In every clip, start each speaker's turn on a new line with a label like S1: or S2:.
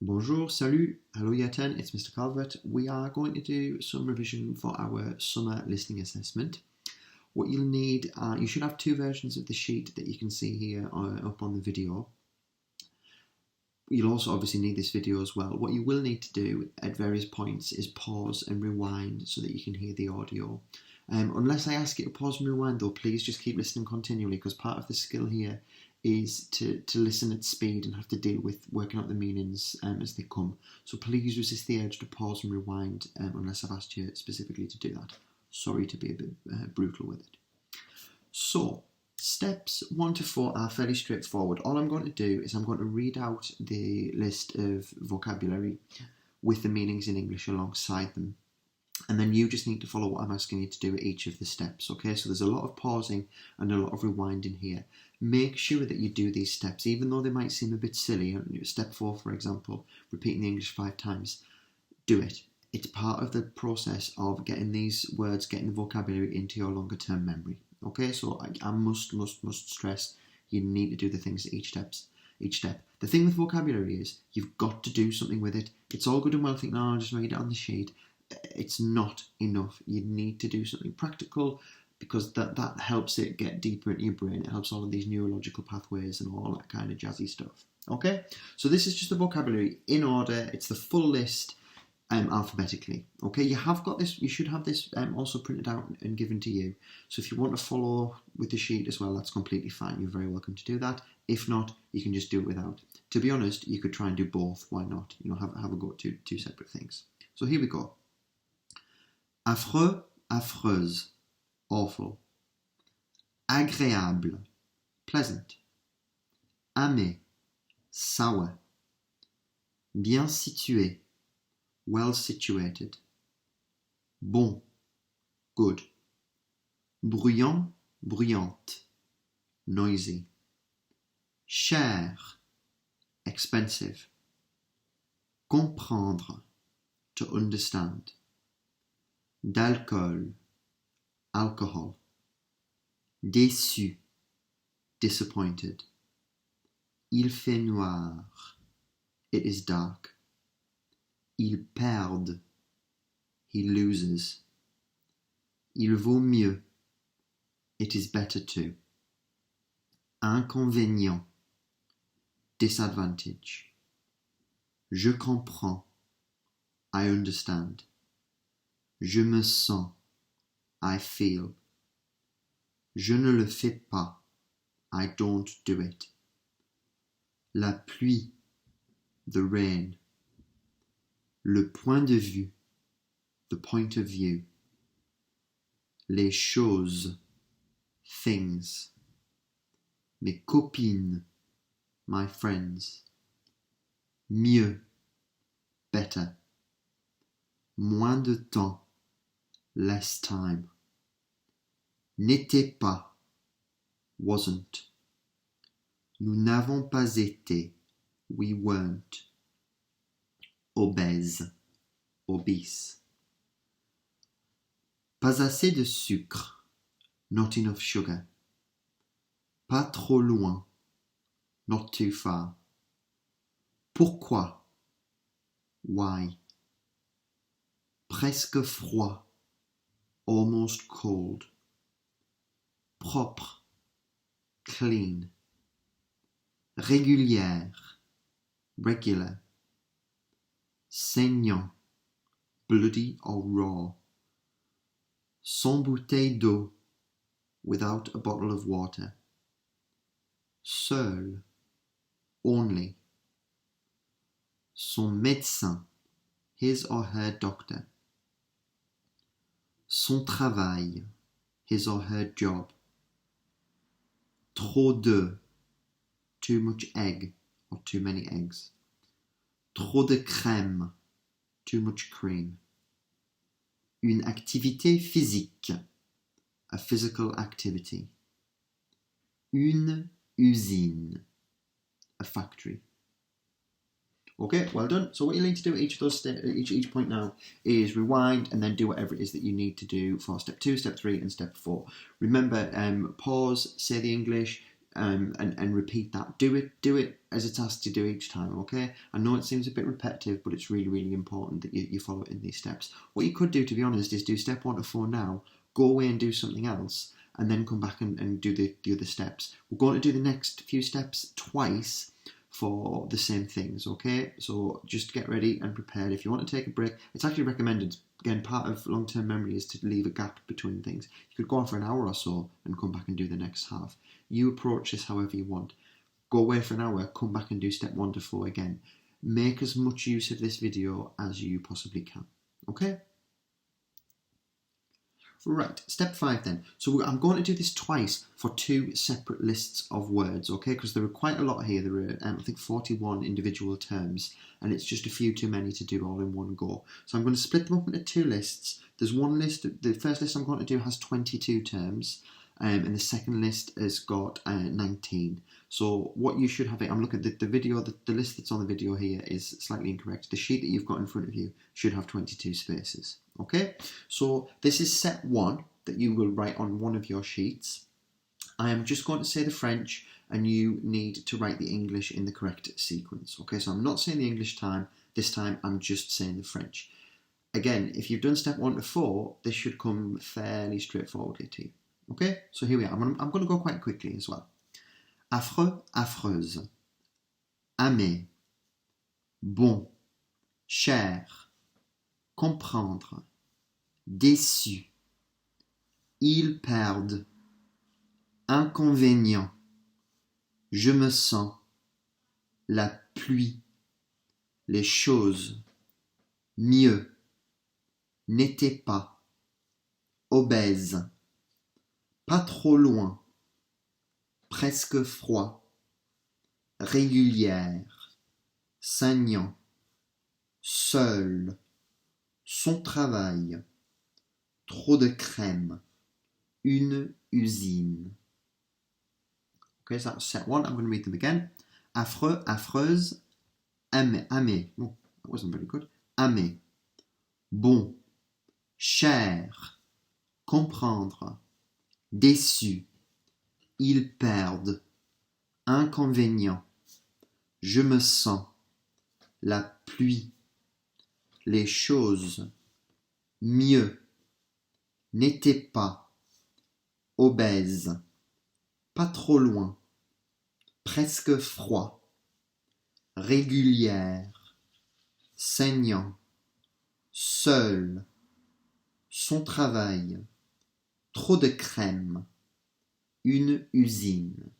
S1: Bonjour, salut, hello year 10, it's Mr. Calvert. We are going to do some revision for our summer listening assessment. What you'll need, you should have two versions of the sheet that you can see here up on the video. You'll also obviously need this video as well. What you will need to do at various points is pause and rewind so that you can hear the audio. Unless I ask you to pause and rewind though, please just keep listening continually, because part of the skill here is to listen at speed and have to deal with working out the meanings as they come. So please resist the urge to pause and rewind unless I've asked you specifically to do that. Sorry to be a bit brutal with it. So, steps 1 to 4 are fairly straightforward. All I'm going to do is I'm going to read out the list of vocabulary with the meanings in English alongside them. And then you just need to follow what I'm asking you to do at each of the steps, okay? So there's a lot of pausing and a lot of rewinding here. Make sure that you do these steps, even though they might seem a bit silly. Step 4, for example, repeating the English 5 times. Do it. It's part of the process of getting these words, getting the vocabulary into your longer term memory. Okay, so I must stress you need to do the things at each step. The thing with vocabulary is you've got to do something with it. It's all good and well thinking, I'll just read it on the sheet. It's not enough. You need to do something practical, because that helps it get deeper into your brain. It helps all of these neurological pathways and all that kind of jazzy stuff. Okay, so this is just the vocabulary in order. It's the full list alphabetically. Okay, you have got this. You should have this also printed out and given to you. So if you want to follow with the sheet as well, that's completely fine. You're very welcome to do that. If not, you can just do it without. To be honest, you could try and do both. Why not? Have a go at two separate things. So here we go. Affreux, affreuse, awful. Agréable, pleasant. Amer, sour. Bien situé, well situated. Bon, good. Bruyant, bruyante, noisy. Cher, expensive. Comprendre, to understand. D'alcool, alcohol. Déçu, disappointed. Il fait noir, it is dark. Ils perdent, he loses. Il vaut mieux, it is better to. Inconvénient, disadvantage. Je comprends, I understand. Je me sens, I feel. Je ne le fais pas, I don't do it. La pluie, the rain. Le point de vue, the point of view. Les choses, things. Mes copines, my friends. Mieux, better. Moins de temps, less time. N'était pas, wasn't. Nous n'avons pas été, we weren't. Obèse, obese. Pas assez de sucre, not enough sugar. Pas trop loin, not too far. Pourquoi, why. Presque froid, almost cold. Propre, clean. Régulière, regular. Saignant, bloody or raw. Sans bouteille d'eau, without a bottle of water. Seul, only. Son médecin, his or her doctor. Son travail, his or her job. Trop d'œufs, too much egg or too many eggs. Trop de crème, too much cream. Une activité physique, a physical activity. Une usine, a factory. Okay, well done. So what you need to do at each of those each point now is rewind and then do whatever it is that you need to do for step 2, step 3 and step 4. Remember, pause, say the English, and repeat that. Do it as it's asked to do each time, okay? I know it seems a bit repetitive, but it's really, really important that you follow it in these steps. What you could do, to be honest, is do step 1 to 4 now, go away and do something else, and then come back and do the other steps. We're going to do the next few steps twice for the same things, okay? So just get ready and prepared. If you want to take a break, it's actually recommended. Again, part of long-term memory is to leave a gap between things. You could go on for an hour or so and come back and do the next half. You approach this however you want. Go away for an hour, come back and do step 1 to 4 again. Make as much use of this video as you possibly can, okay? Right, step 5 then. So I'm going to do this twice for 2 separate lists of words, okay? Because there are quite a lot here. There are, I think, 41 individual terms, and it's just a few too many to do all in one go. So I'm going to split them up into 2 lists. There's one list, the first list I'm going to do has 22 terms, and the second list has got 19. So what you should have I'm looking at the video, the list that's on the video here is slightly incorrect. The sheet that you've got in front of you should have 22 spaces. Okay, so this is set 1 that you will write on one of your sheets. I am just going to say the French and you need to write the English in the correct sequence. Okay, so I'm not saying the English this time, I'm just saying the French. Again, if you've done step 1 to 4, this should come fairly straightforwardly to you. Okay, so here we are. I'm going to go quite quickly as well. Affreux, affreuse. Aimer. Bon. Cher. Comprendre. Déçu. Ils perdent. Inconvénient. Je me sens. La pluie. Les choses. Mieux. N'était pas. Obèse. Pas trop loin. Presque froid. Régulière. Saignant. Seul. Son travail. Trop de crème. Une usine. Okay, so that's set 1. I'm going to read them again. Affreux, affreuse. Aimer, aimer. Oh, that wasn't very good. Aimer. Bon. Cher. Comprendre. Déçu. Ils perdent. Inconvénient. Je me sens. La pluie. Les choses. Mieux. N'était pas. Obèse. Pas trop loin. Presque froid. Régulière. Saignant. Seul. Son travail. Trop de crème. Une usine.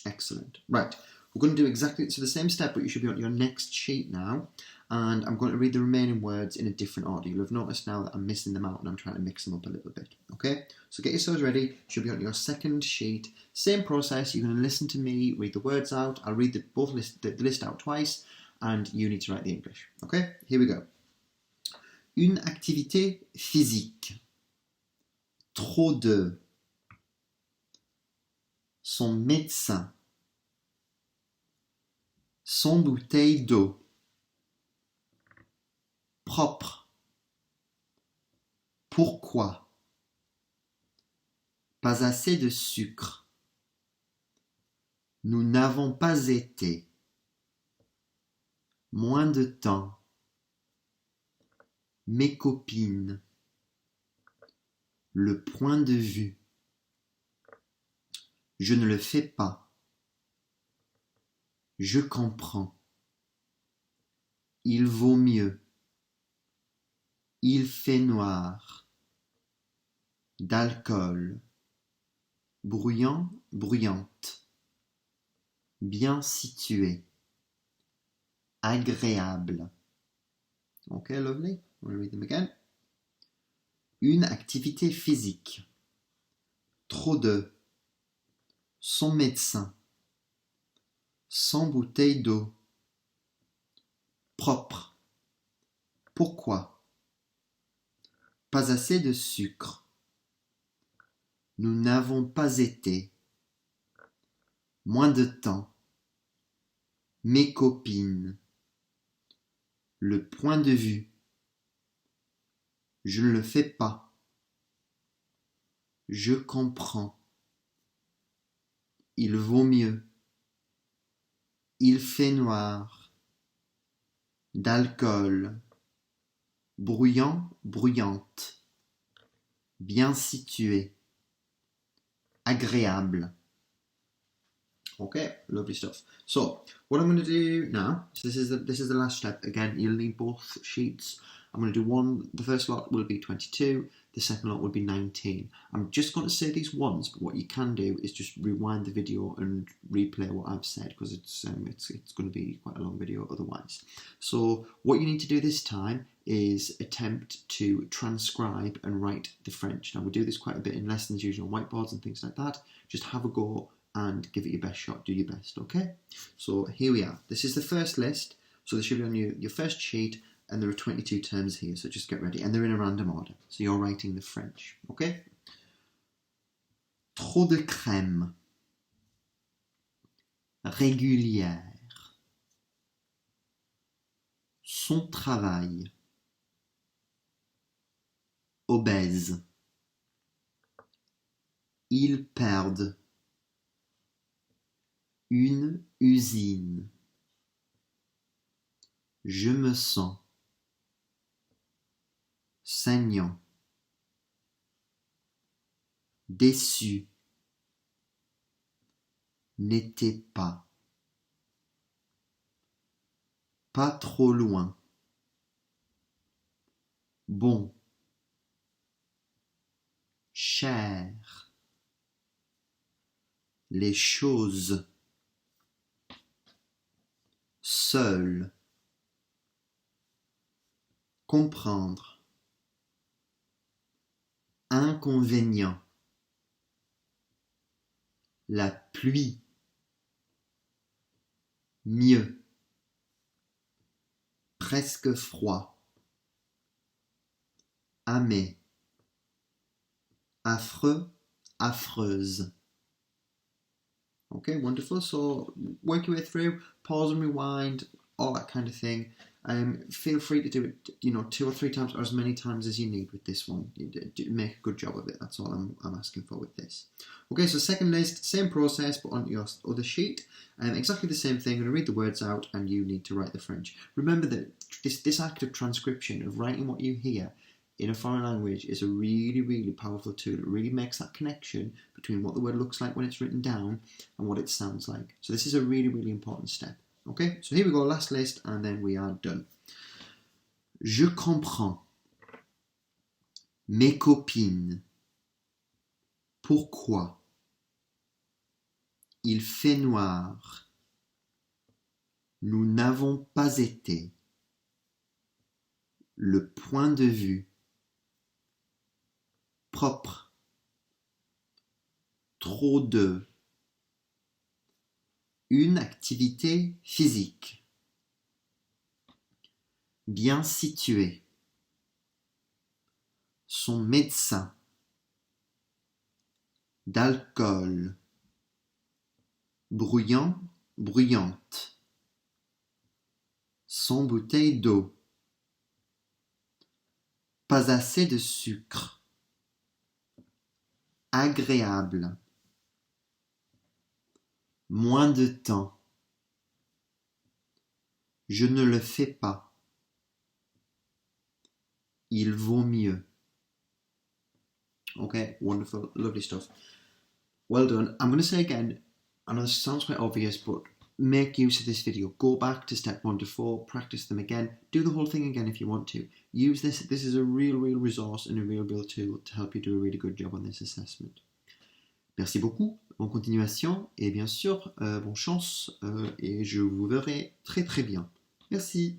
S1: Excellent. Right. We're going to do exactly the same step, but you should be on your next sheet now. And I'm going to read the remaining words in a different order. You'll have noticed now that I'm missing them out and I'm trying to mix them up a little bit. Okay? So get yourselves ready. You should be on your second sheet. Same process. You're going to listen to me read the words out. I'll read the list out twice and you need to write the English. Okay? Here we go. Une activité physique. Trop de. Son médecin. Son bouteille d'eau. Propre. Pourquoi? Pas assez de sucre. Nous n'avons pas été. Moins de temps. Mes copines. Le point de vue. Je ne le fais pas. Je comprends. Il vaut mieux. Il fait noir. D'alcool. Bruyant, bruyante. Bien situé. Agréable. Okay, lovely. We'll read them again. Une activité physique. Trop de. Son médecin. Sans bouteille d'eau. Propre. Pourquoi? Pas assez de sucre. Nous n'avons pas été. Moins de temps. Mes copines. Le point de vue. Je ne le fais pas. Je comprends. il vaut mieux, il fait noir, d'alcool, bruyant, bruyante, bien situé, agréable. Okay, lovely stuff. So, what I'm going to do now, so this is the last step. Again, you'll need both sheets. I'm going to do one, the first lot will be 22, the second lot will be 19. I'm just going to say these once, but what you can do is just rewind the video and replay what I've said, because it's going to be quite a long video otherwise. So, what you need to do this time is attempt to transcribe and write the French. Now, we do this quite a bit in lessons, usually on whiteboards and things like that. Just have a go and give it your best shot, do your best, okay? So here we are. This is the first list, so this should be on your first sheet, and there are 22 terms here, so just get ready. And they're in a random order, so you're writing the French, okay? Trop de crème. Régulière. Son travail. Obèse. Ils perdent. Une usine. Je me sens. Saignant. Déçu. N'était pas. Pas trop loin. Bon. Cher. Les choses. Seul. Comprendre. Inconvénient. La pluie. Mieux. Presque froid. Amer. Affreux, affreuse. Okay, wonderful. So work your way through, pause and rewind, all that kind of thing. Feel free to do it, 2 or 3 times or as many times as you need with this one. Make a good job of it. That's all I'm asking for with this. Okay, so second list, same process, but on your other sheet. Exactly the same thing. I'm going to read the words out and you need to write the French. Remember that this act of transcription, of writing what you hear in a foreign language, is a really, really powerful tool. It really makes that connection between what the word looks like when it's written down and what it sounds like. So this is a really, really important step. Okay, so here we go, last list, and then we are done. Je comprends. Mes copines. Pourquoi? Il fait noir. Nous n'avons pas été. Le point de vue. Propre. Trop de. Une activité physique. Bien situé. Son médecin. D'alcool. Bruyant, bruyante. Sans bouteille d'eau. Pas assez de sucre. Agréable. Moins de temps. Je ne le fais pas. Il vaut mieux. Okay, wonderful, lovely stuff. Well done. I'm going to say again, I know this sounds quite obvious, but make use of this video. Go back to step 1 to 4, practice them again. Do the whole thing again if you want to. Use this. This is a real resource and a real tool to help you do a really good job on this assessment. Merci beaucoup, bonne continuation et bien sûr, bonne chance et je vous verrai très bien. Merci.